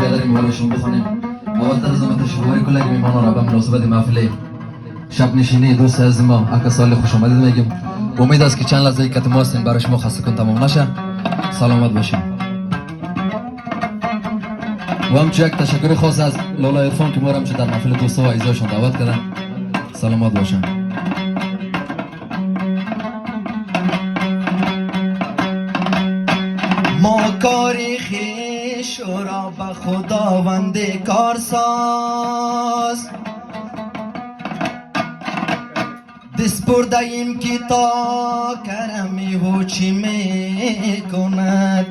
بیادریم موالشون بخونیم. اول در زمت شبایی کلک میمانان ربم مناسبت محفل شب نشینی دوست از ما اکا سال خوش آمدید میگیم. امید است که چند لحظه که ما هستین برای شما خسته کن تمام نشه. سلامت باشین. و همچنین یک تشکر خاص از لالا عرفان که ما را همچنین در محفل دوستا و عزیزایشان دعوت کردن. سلامت باشن. ما کاری خویش را به خداوند کارساز دست برده ایم که تا کرمی و چی می کند.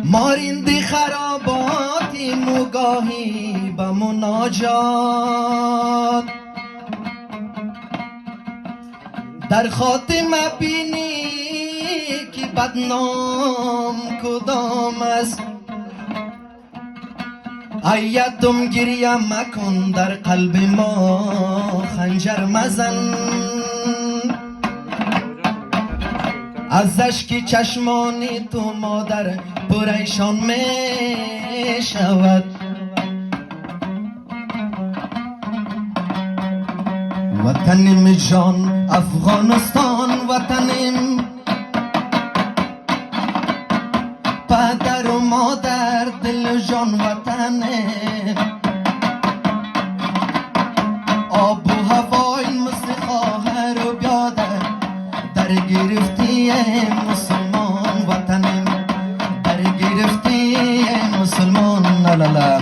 مارند خراباتی مگاهی به مناجات در خاتمه بینی که بدنام کدام است. ایتم گریه مکن در قلب ما خنجر مزن. از اشک چشمانی تو مادر پریشان می شود. وطنم جان افغانستان وطنم، پدر و مادر دل جان وطنم. آب و هوای مثل خواهر و بیادر در گرفتی مسلمان وطنم، در گرفتی مسلمان. لالا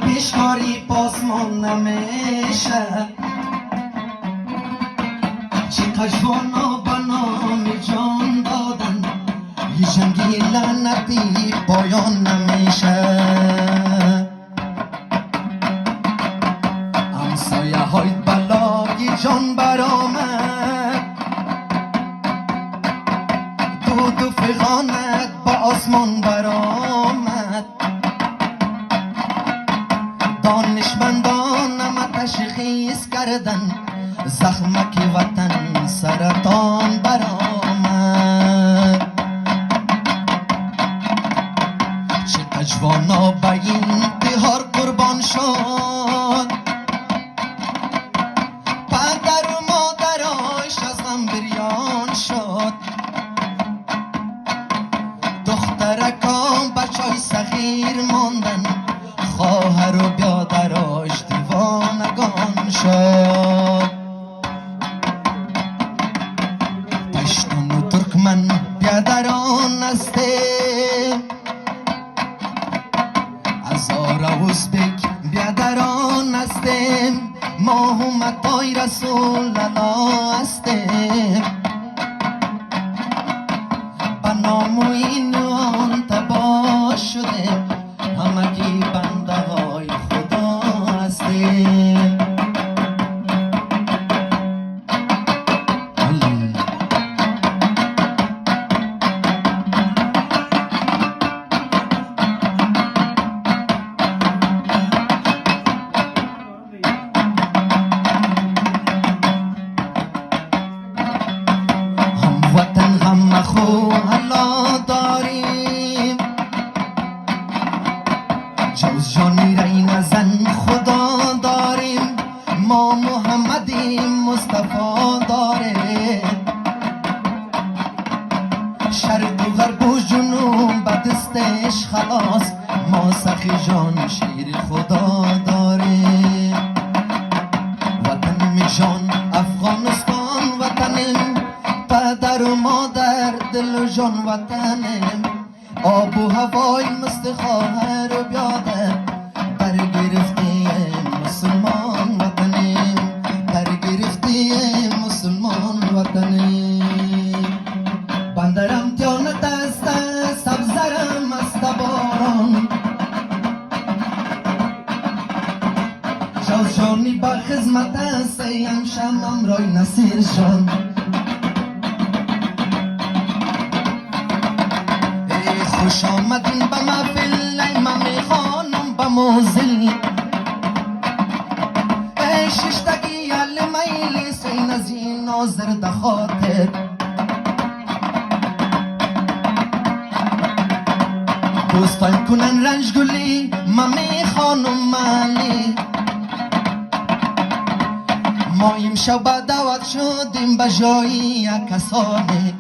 پیشکاری پاسمان نمیشه. چقدر جوانا به نام جان دادن یه جنگی لعنتی پایان نمیشه. همسایه های بلای جان برآمد، دود و فغانت با آسمان برآمد. دانشمندان همه تشخیص کردن زخمک وطن سرطان برآمد. چه جوانا به این بهار قربان شد، پدر و مادرش از غم بریان شد. دخترکان بچای صغیر ماندن، خواهر و بیادراش دیوانگان شد. پشتون و ترکمن بیادران هستیم، هزاره و ازبک بیادران هستیم. ما امتای رسول الله هستیم، به نام و این آن تباه شدیم. همگی بنده های خدا هستیم. هم وطن هم خو الله داریم، جوز جانی رای نزن خدا داریم. ما محمدیم مصطفی داره، شرق و غرب و جنوب به دستش خلاص. ما سخی جان شیر خدا داره. وطنم جان افغانستان وطنم، پدر و مادر دل و جان وطنم. آب و هوای مثل خواهر و بیادر در گرفتی مسلمان وطنیم، در گرفتی مسلمان وطنیم. بندرم تیانت است سبزرم است باران، جانی با خدمت است ایم شمم رای نصیر جان ای خوش آمدین به محفل ای ممی خانم به موزل ای ششتگی ال میلی سین از این ناظر ده خاطر دوستان کنن رنج گلی ممی خانم مالی ما امشب دعوت شدیم به جایی کسانی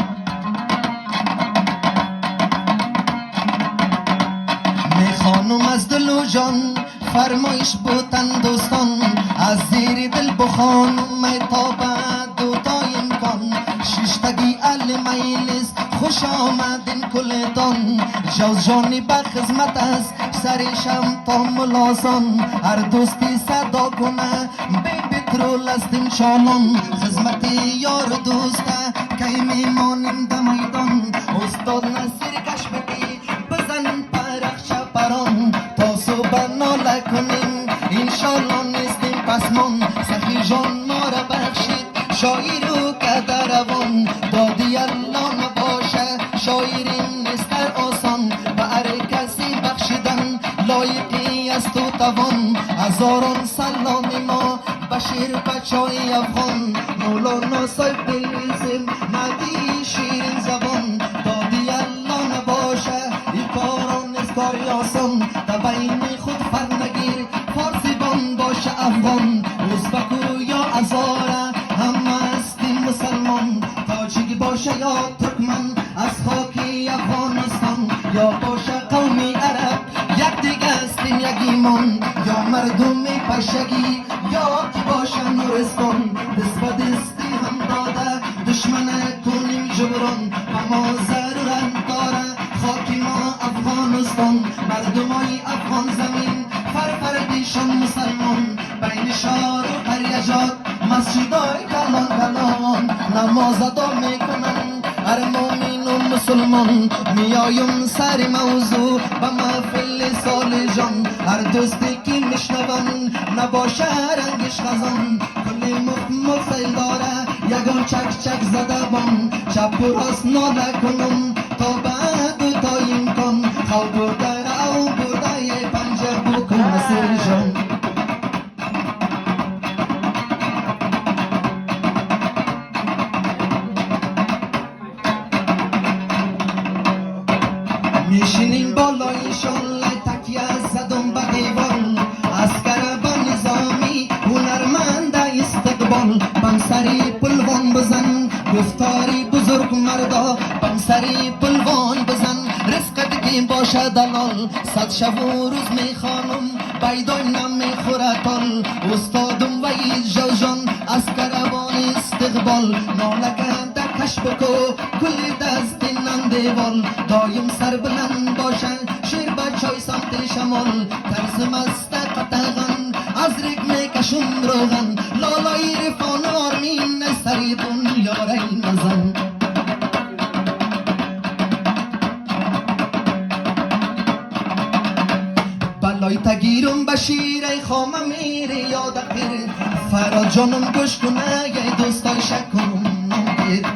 می خانم از دل و جان فرمایش بودن دوستان از زیر دل بخانم می تابد دو تا امکان ششتگی ال میلیست خوش آمدین کلتان جوز جانی به خدمت است سرشم تا ملاسان هر دوستی صدا کنه بی پترول است انشالان خدمت یار دوسته که میمانیم ده میدان استاد نصیر کشمتی بزن پرخ چپران تا صبح ناله کنیم انشالله نیستیم پسمان سخی جان ما را بخشید شاعر و کده روان دادی الله نباشه شاعریم نیستر آسان به هر کسی بخشیدن لایقی است و توان هزاران سلام ما بشیر بچای افغان مولانا صاحب دلیزم مدی شیرین زبان دادی الله نباشه این کاران نیست کاری آسان تبین خود فرنگیر فارسی بان باشه افغان ازبکو یا ازاره همه هستیم مسلمان تاجیک باشه یا ترکمن از خاکی افغانستان یا باشه قومی عرب یک دیگه هستیم یک ایمان یا مردم پشگی یا کی باشه نورستان دست به دستی هم داده دشمن کنیم جبران و ما ضرورت داره خاکی ما افغانستان مردمای افغان زمین فرفردیشان مسلمان بین شهر و قریجات مسجدای کلان کلان نماز ادا میکنن هر مومن و مسلمان میایم سر موضوع به محفل سال جان هر دوستی که میشنون نباشه رنگش خزان کلی مفصل داره یگان چک چک زده بان چپ و راست ناله کنم تا بعد و تا امکان خو برده رو برده پنجه بکن نصیر جان میشینیم بالایشان تکیه زدم به دیوان اسکر با نظامی هنرمند استقبال بم سری پلوان بزن گفتاری بزرگ مردا بم سری پلوان بزن رزقت که باشه دلال صد شب و روز میخوانم بیدای نمیخوره تال استادم و جوجان اسکروان استقبال نالکه کش بکو کلی دست نندیوال دایم سر بلند باشن شیر بچای سمت شمال ترس مست قطغن از ریگ میکشم روغن لالای رفان آرمین سری دنیا رای نزن بلای تگیرم بشیر ای خامه میره یاد اخیر فرا جانم گوش کنه یه دوستای شکرم نمید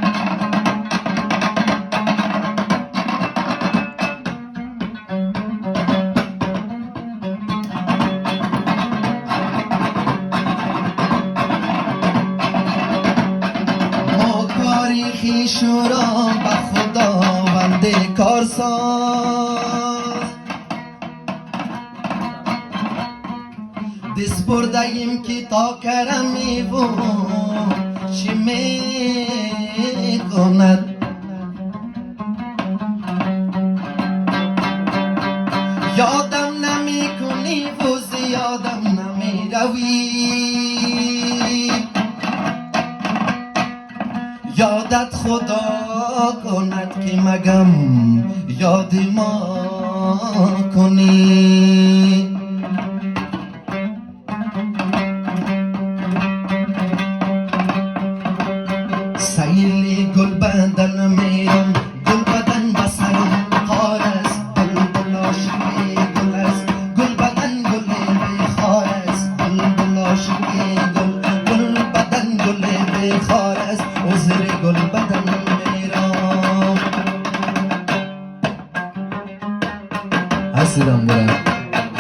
شورا به خداوند کارساز دست بردهیم که تا کرمی و چی می کند یادم نمی کنی و زیادم نمی روی یادت خدا کند که مگم یاد ما کنی سیل گل بدن میرم گل بدن بسرم خار است بلبل عاشق گل است گل بدن گل خار است بلبل عاشقی گل بدن گل بخار است عذر گل بدن میرم هستیدم برم